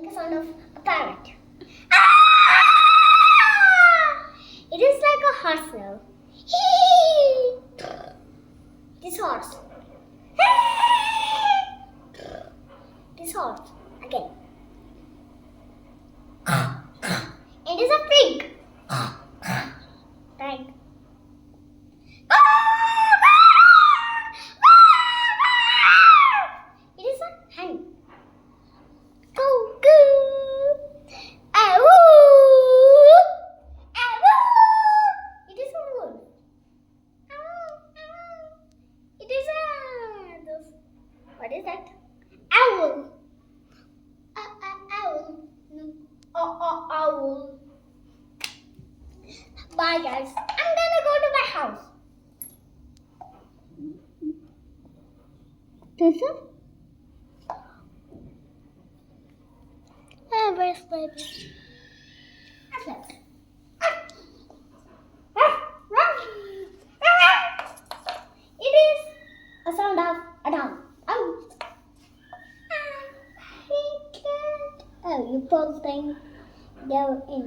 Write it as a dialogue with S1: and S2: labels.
S1: make a sound of a parrot. It is like a horse now. This horse. This horse. Again. It is a pig. Pig. It is a hen. Go, go. It is a wolf. It is a... What is that? Owl. Owl. Owl. Bye guys. I'm gonna go to my house. This is? Where's baby? I slept. It is a sound of a dog. Oh. I can't. Oh, you poor thing. Go in.